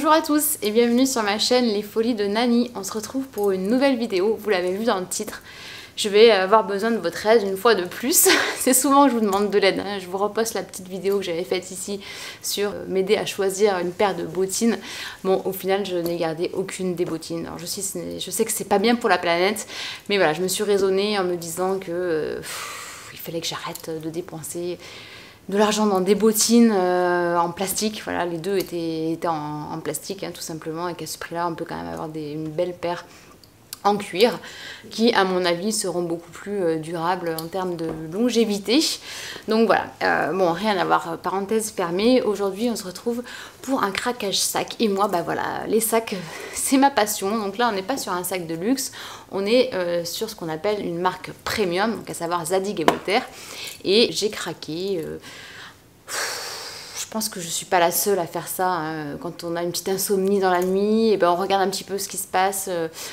Bonjour à tous et bienvenue sur ma chaîne Les Folies de Nani. On se retrouve pour une nouvelle vidéo, vous l'avez vu dans le titre. Je vais avoir besoin de votre aide une fois de plus. C'est souvent que je vous demande de l'aide. Je vous reposte la petite vidéo que j'avais faite ici sur m'aider à choisir une paire de bottines. Bon, au final, je n'ai gardé aucune des bottines. Alors je sais que c'est pas bien pour la planète, mais voilà, je me suis raisonnée en me disant que il fallait que j'arrête de dépenser de l'argent dans des bottines en plastique. Voilà, les deux étaient en plastique, hein, tout simplement, et qu'à ce prix-là, on peut quand même avoir une belle paire en cuir qui, à mon avis, seront beaucoup plus durables en termes de longévité. Donc voilà, bon, rien à voir, parenthèse fermée. Aujourd'hui, on se retrouve pour un craquage sac. Et moi, bah voilà, les sacs, c'est ma passion. Donc là, on n'est pas sur un sac de luxe, on est sur ce qu'on appelle une marque premium, donc à savoir Zadig & Voltaire. Et j'ai craqué. Je pense que je suis pas la seule à faire ça, hein. Quand on a une petite insomnie dans la nuit, et ben on regarde un petit peu ce qui se passe.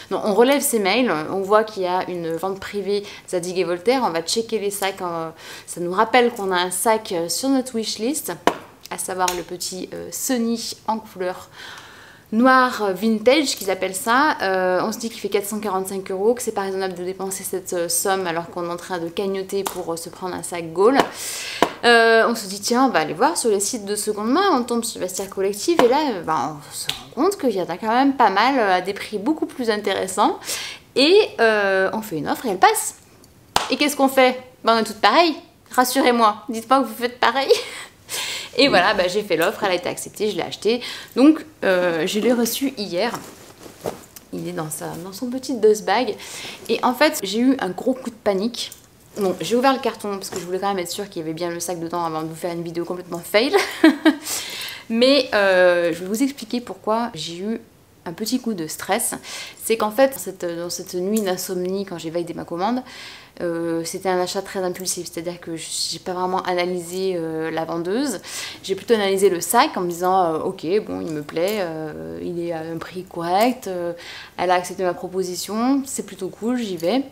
Non, on relève ses mails, on voit qu'il y a une vente privée Zadig & Voltaire, on va checker les sacs, ça nous rappelle qu'on a un sac sur notre wishlist, à savoir le petit Sunny en couleur noir vintage qu'ils appellent ça. On se dit qu'il fait 445 €, que c'est pas raisonnable de dépenser cette somme alors qu'on est en train de cagnotter pour se prendre un sac Gaulle. On se dit tiens, on va aller voir sur les sites de seconde main, on tombe sur Vestiaire Collective et là on se rend compte qu'il y en a quand même pas mal à des prix beaucoup plus intéressants et on fait une offre et elle passe. Et qu'est-ce qu'on fait? On est toutes pareilles, rassurez-moi, dites pas que vous faites pareil. Et voilà, j'ai fait l'offre, elle a été acceptée, je l'ai achetée. Donc je l'ai reçu hier. Il est dans son petit dust bag. Et en fait, j'ai eu un gros coup de panique. Bon, j'ai ouvert le carton parce que je voulais quand même être sûre qu'il y avait bien le sac dedans avant de vous faire une vidéo complètement fail. Mais je vais vous expliquer pourquoi j'ai eu un petit coup de stress. C'est qu'en fait, dans cette nuit d'insomnie, quand j'ai validé ma commande, c'était un achat très impulsif, c'est-à-dire que j'ai pas vraiment analysé la vendeuse, j'ai plutôt analysé le sac en me disant ok, bon, il me plaît, il est à un prix correct, elle a accepté ma proposition, c'est plutôt cool, j'y vais.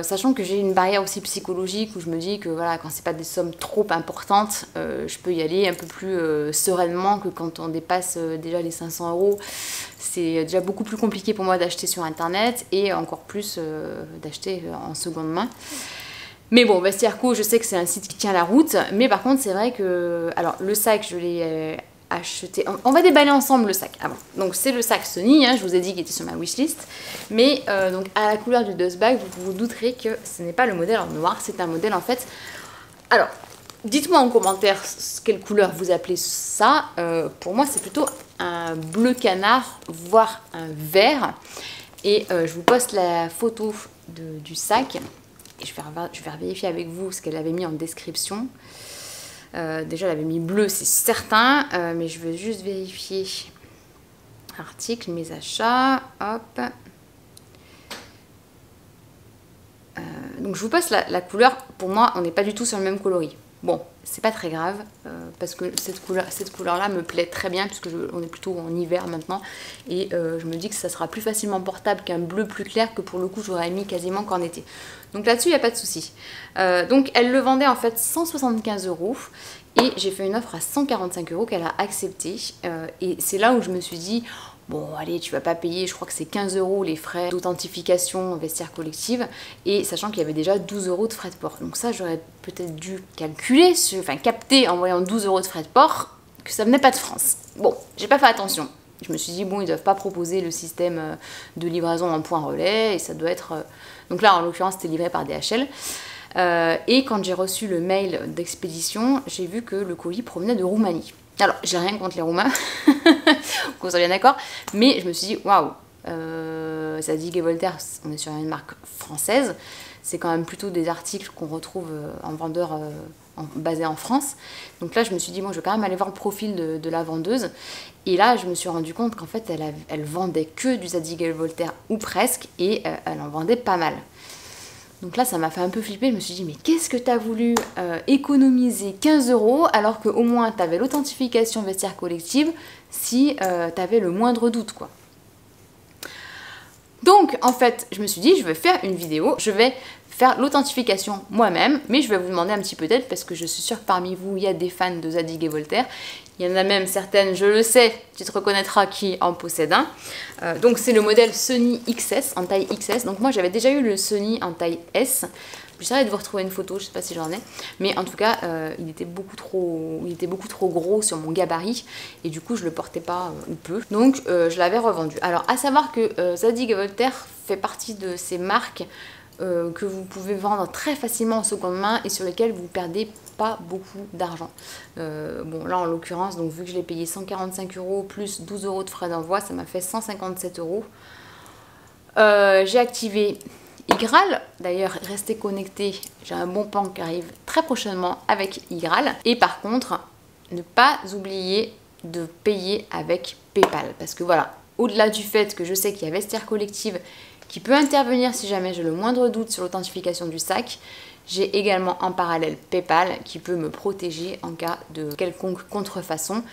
Sachant que j'ai une barrière aussi psychologique où je me dis que voilà, quand c'est pas des sommes trop importantes, je peux y aller un peu plus sereinement que quand on dépasse déjà les 500 €. C'est déjà beaucoup plus compliqué pour moi d'acheter sur internet et encore plus d'acheter en seconde main. Mais bon, Vestiaire Co, je sais que c'est un site qui tient la route, mais par contre c'est vrai que alors le sac je l'ai acheté. On va déballer ensemble le sac avant. Donc c'est le sac Sunny, hein, je vous ai dit qu'il était sur ma wishlist. Mais donc à la couleur du dust bag, vous vous douterez que ce n'est pas le modèle en noir, c'est un modèle en fait. Alors, dites-moi en commentaire quelle couleur vous appelez ça. Pour moi c'est plutôt un bleu canard, voire un vert. Et je vous poste la photo du sac. Et je vais vérifier avec vous ce qu'elle avait mis en description. Déjà, elle avait mis bleu, c'est certain, mais je veux juste vérifier. Article, mes achats, hop. Donc, je vous passe la couleur. Pour moi, on n'est pas du tout sur le même coloris. Bon, c'est pas très grave, parce que cette couleur-là me plaît très bien, puisque on est plutôt en hiver maintenant. Et je me dis que ça sera plus facilement portable qu'un bleu plus clair, que pour le coup, j'aurais mis quasiment qu'en été. Donc là-dessus, il n'y a pas de souci. Donc elle le vendait en fait 175 € et j'ai fait une offre à 145 € qu'elle a accepté. Et c'est là où je me suis dit, bon allez, tu vas pas payer, je crois que c'est 15 € les frais d'authentification Vestiaire Collective, et sachant qu'il y avait déjà 12 € de frais de port. Donc ça, j'aurais peut-être dû calculer, enfin capter en voyant 12 € de frais de port, que ça venait pas de France. Bon, j'ai pas fait attention. Je me suis dit, bon, ils doivent pas proposer le système de livraison en point relais, et ça doit être... Donc là, en l'occurrence, c'était livré par DHL. Et quand j'ai reçu le mail d'expédition, j'ai vu que le colis provenait de Roumanie. Alors, j'ai rien contre les Roumains, qu'on soit bien d'accord, mais je me suis dit, waouh, Zadig & Voltaire, on est sur une marque française, c'est quand même plutôt des articles qu'on retrouve en vendeur basé en France. Donc là, je me suis dit, moi, je vais quand même aller voir le profil de la vendeuse. Et là, je me suis rendu compte qu'en fait, elle vendait que du Zadig & Voltaire, ou presque, et elle en vendait pas mal. Donc là, ça m'a fait un peu flipper. Je me suis dit, mais qu'est-ce que tu as voulu économiser 15 € alors qu'au moins, tu avais l'authentification Vestiaire Collective si tu avais le moindre doute, quoi. Donc, en fait, je me suis dit, je vais faire une vidéo. Je vais faire l'authentification moi-même, mais je vais vous demander un petit peu d'aide parce que je suis sûre que parmi vous, il y a des fans de Zadig et Voltaire. Il y en a même certaines, je le sais, tu te reconnaîtras, qui en possèdent un. Donc c'est le modèle Sony XS, en taille XS. Donc moi j'avais déjà eu le Sony en taille S. J'essaierai de vous retrouver une photo, je sais pas si j'en ai. Mais en tout cas, il était beaucoup trop gros sur mon gabarit. Et du coup, je le portais pas ou peu. Donc je l'avais revendu. Alors à savoir que Zadig et Voltaire fait partie de ces marques que vous pouvez vendre très facilement en seconde main et sur lesquelles vous perdez pas beaucoup d'argent. Bon là en l'occurrence, donc vu que je l'ai payé 145 € plus 12 € de frais d'envoi, ça m'a fait 157 €. J'ai activé iGraal, d'ailleurs restez connectés, j'ai un bon plan qui arrive très prochainement avec iGraal. Et par contre, ne pas oublier de payer avec PayPal, parce que voilà, au-delà du fait que je sais qu'il y a Vestiaire Collective qui peut intervenir si jamais j'ai le moindre doute sur l'authentification du sac, j'ai également en parallèle PayPal qui peut me protéger en cas de quelconque contrefaçon,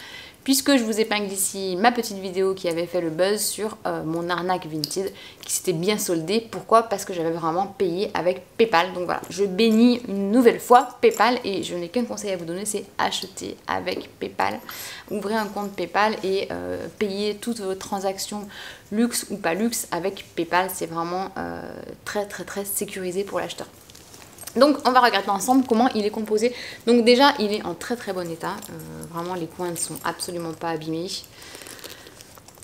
puisque je vous épingle ici ma petite vidéo qui avait fait le buzz sur mon arnaque Vinted qui s'était bien soldée. Pourquoi? Parce que j'avais vraiment payé avec PayPal. Donc voilà, je bénis une nouvelle fois PayPal et je n'ai qu'un conseil à vous donner, c'est acheter avec PayPal. Ouvrez un compte PayPal et payez toutes vos transactions luxe ou pas luxe avec PayPal. C'est vraiment très sécurisé pour l'acheteur. Donc on va regarder ensemble comment il est composé. Donc déjà il est en très bon état, vraiment les coins ne sont absolument pas abîmés.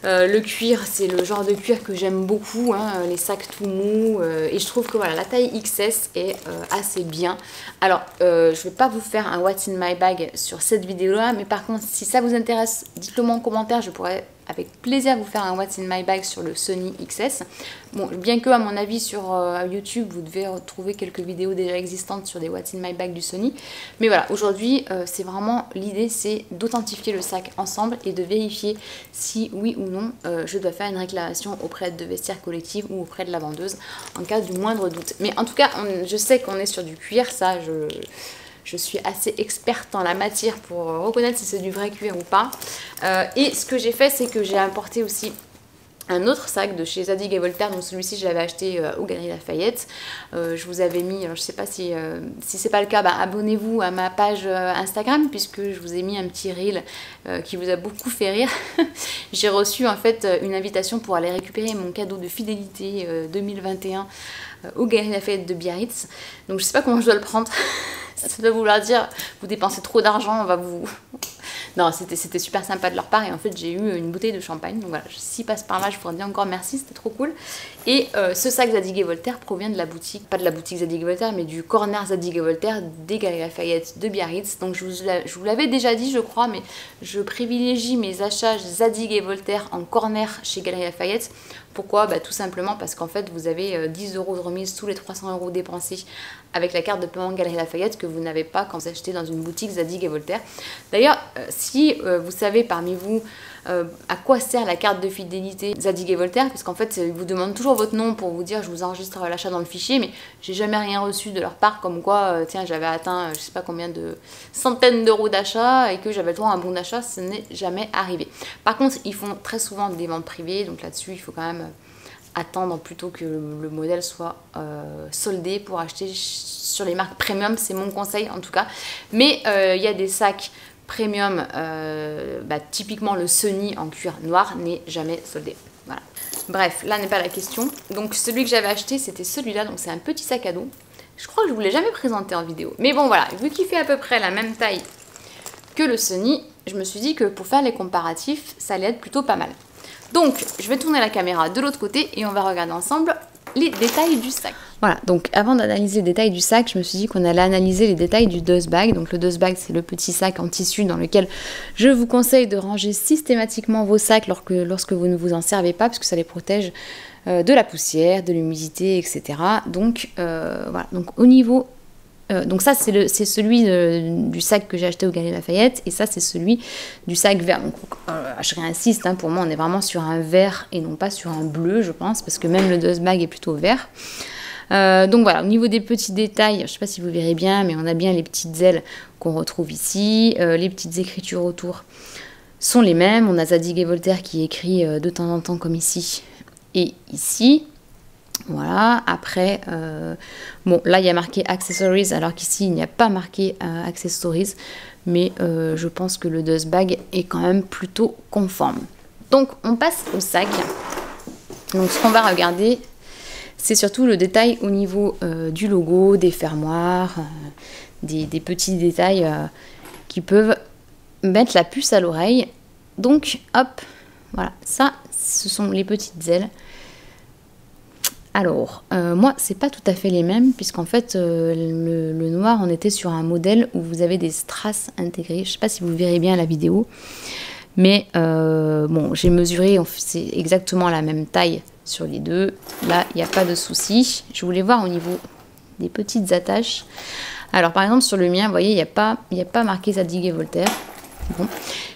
Le cuir, c'est le genre de cuir que j'aime beaucoup, hein, les sacs tout mous, et je trouve que voilà, la taille XS est assez bien. Alors, je vais pas vous faire un What's in my bag sur cette vidéo-là, mais par contre, si ça vous intéresse, dites-le moi en commentaire, je pourrais avec plaisir vous faire un What's in my bag sur le Sony XS. Bon, bien que à mon avis sur YouTube, vous devez retrouver quelques vidéos déjà existantes sur des What's in my bag du Sony. Mais voilà, aujourd'hui, c'est vraiment l'idée, c'est d'authentifier le sac ensemble et de vérifier si oui ou non je dois faire une réclamation auprès de Vestiaire Collective ou auprès de la vendeuse en cas du moindre doute. Mais en tout cas, je sais qu'on est sur du cuir, ça je suis assez experte en la matière pour reconnaître si c'est du vrai cuir ou pas. Et ce que j'ai fait, c'est que j'ai importé aussi un autre sac de chez Zadig et Voltaire. Donc celui-ci, je l'avais acheté aux Galeries Lafayette. Je vous avais mis, alors je sais pas si c'est pas le cas, bah, abonnez-vous à ma page Instagram puisque je vous ai mis un petit reel qui vous a beaucoup fait rire. J'ai reçu en fait une invitation pour aller récupérer mon cadeau de fidélité 2021 aux Galeries Lafayette de Biarritz. Donc je sais pas comment je dois le prendre. Ça doit vouloir dire, vous dépensez trop d'argent, on va vous... Non, c'était super sympa de leur part et en fait j'ai eu une bouteille de champagne. Donc voilà, s'ils passent par là, je vous dire encore merci, c'était trop cool. Et ce sac Zadig et Voltaire provient de la boutique, pas de la boutique Zadig et Voltaire, mais du corner Zadig et Voltaire des Galeries Lafayette de Biarritz. Donc je vous l'avais déjà dit, je crois, mais je privilégie mes achats Zadig et Voltaire en corner chez Galeries Lafayette. Pourquoi? Bah, tout simplement parce qu'en fait vous avez 10 € de remise tous les 300 € dépensés avec la carte de paiement Galeries Lafayette que vous n'avez pas quand vous achetez dans une boutique Zadig et Voltaire. D'ailleurs, si vous savez parmi vous à quoi sert la carte de fidélité Zadig et Voltaire, parce qu'en fait ils vous demandent toujours votre nom pour vous dire je vous enregistre l'achat dans le fichier, mais j'ai jamais rien reçu de leur part comme quoi tiens j'avais atteint je sais pas combien de centaines d'euros d'achat et que j'avais le droit à un bon d'achat, ce n'est jamais arrivé. Par contre ils font très souvent des ventes privées, donc là-dessus il faut quand même attendre plutôt que le modèle soit soldé pour acheter sur les marques premium, c'est mon conseil en tout cas. Mais il y a des sacs premium, typiquement le Sony en cuir noir n'est jamais soldé. Voilà. Bref, là n'est pas la question. Donc celui que j'avais acheté, c'était celui-là, donc c'est un petit sac à dos. Je crois que je ne vous l'ai jamais présenté en vidéo. Mais bon voilà, vu qu'il fait à peu près la même taille que le Sony, je me suis dit que pour faire les comparatifs, ça allait être plutôt pas mal. Donc, je vais tourner la caméra de l'autre côté et on va regarder ensemble les détails du sac. Voilà, donc avant d'analyser les détails du sac, je me suis dit qu'on allait analyser les détails du dust bag. Donc le dust bag, c'est le petit sac en tissu dans lequel je vous conseille de ranger systématiquement vos sacs lorsque vous ne vous en servez pas, parce que ça les protège de la poussière, de l'humidité, etc. Donc voilà, donc au niveau... donc ça c'est celui du sac que j'ai acheté au Galeries Lafayette et ça c'est celui du sac vert. Donc je réinsiste, hein, pour moi on est vraiment sur un vert et non pas sur un bleu je pense, parce que même le dust bag est plutôt vert. Donc voilà, au niveau des petits détails, je ne sais pas si vous verrez bien, mais on a bien les petites ailes qu'on retrouve ici, les petites écritures autour sont les mêmes. On a Zadig et Voltaire qui écrit de temps en temps comme ici et ici. Voilà, après, bon, là il y a marqué Accessories, alors qu'ici il n'y a pas marqué Accessories, mais je pense que le dust bag est quand même plutôt conforme. Donc on passe au sac. Donc ce qu'on va regarder, c'est surtout le détail au niveau du logo, des fermoirs, des petits détails qui peuvent mettre la puce à l'oreille. Donc hop, voilà, ça ce sont les petites ailes. Alors, moi, c'est pas tout à fait les mêmes, puisqu'en fait, le noir, on était sur un modèle où vous avez des strass intégrés. Je sais pas si vous verrez bien la vidéo, mais bon, j'ai mesuré, c'est exactement la même taille sur les deux. Là, il n'y a pas de souci. Je voulais voir au niveau des petites attaches. Alors, par exemple, sur le mien, vous voyez, il n'y a pas marqué Zadig et Voltaire. Bon,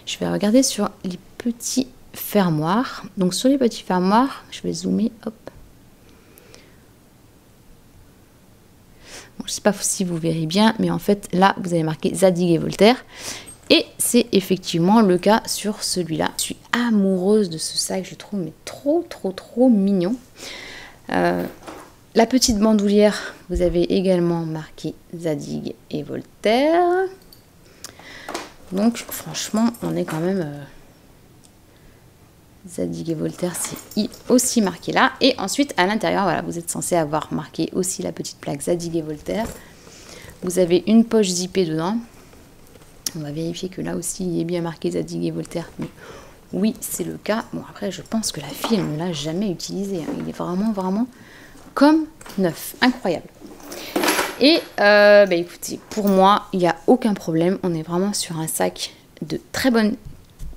je vais regarder sur les petits fermoirs. Donc, sur les petits fermoirs, je vais zoomer, hop. Je ne sais pas si vous verrez bien, mais en fait, là, vous avez marqué Zadig et Voltaire. Et c'est effectivement le cas sur celui-là. Je suis amoureuse de ce sac, je trouve mais trop mignon. La petite bandoulière, vous avez également marqué Zadig et Voltaire. Donc, franchement, on est quand même... Zadig et Voltaire, c'est aussi marqué là. Et ensuite, à l'intérieur, voilà, vous êtes censé avoir marqué aussi la petite plaque Zadig et Voltaire. Vous avez une poche zippée dedans. On va vérifier que là aussi, il est bien marqué Zadig et Voltaire. Mais oui, c'est le cas. Bon, après, je pense que la fille, elle ne l'a jamais utilisé. Hein. Il est vraiment comme neuf. Incroyable. Et, bah, écoutez, pour moi, il n'y a aucun problème. On est vraiment sur un sac de très bonne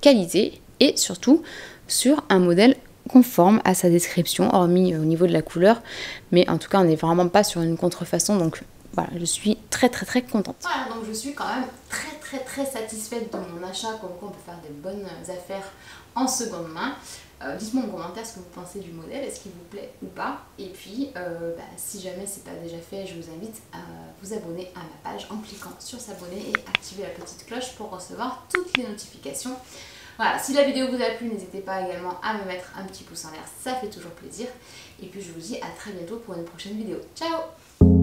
qualité. Et surtout... sur un modèle conforme à sa description, hormis au niveau de la couleur, mais en tout cas on n'est vraiment pas sur une contrefaçon, donc voilà, je suis très contente. Voilà, donc je suis quand même très satisfaite de mon achat, comme quoi on peut faire des bonnes affaires en seconde main. Dites-moi en commentaire ce que vous pensez du modèle, est-ce qu'il vous plaît ou pas, et puis si jamais c'est pas déjà fait, je vous invite à vous abonner à ma page en cliquant sur s'abonner et activer la petite cloche pour recevoir toutes les notifications. Voilà, si la vidéo vous a plu, n'hésitez pas également à me mettre un petit pouce en l'air, ça fait toujours plaisir. Et puis je vous dis à très bientôt pour une prochaine vidéo. Ciao!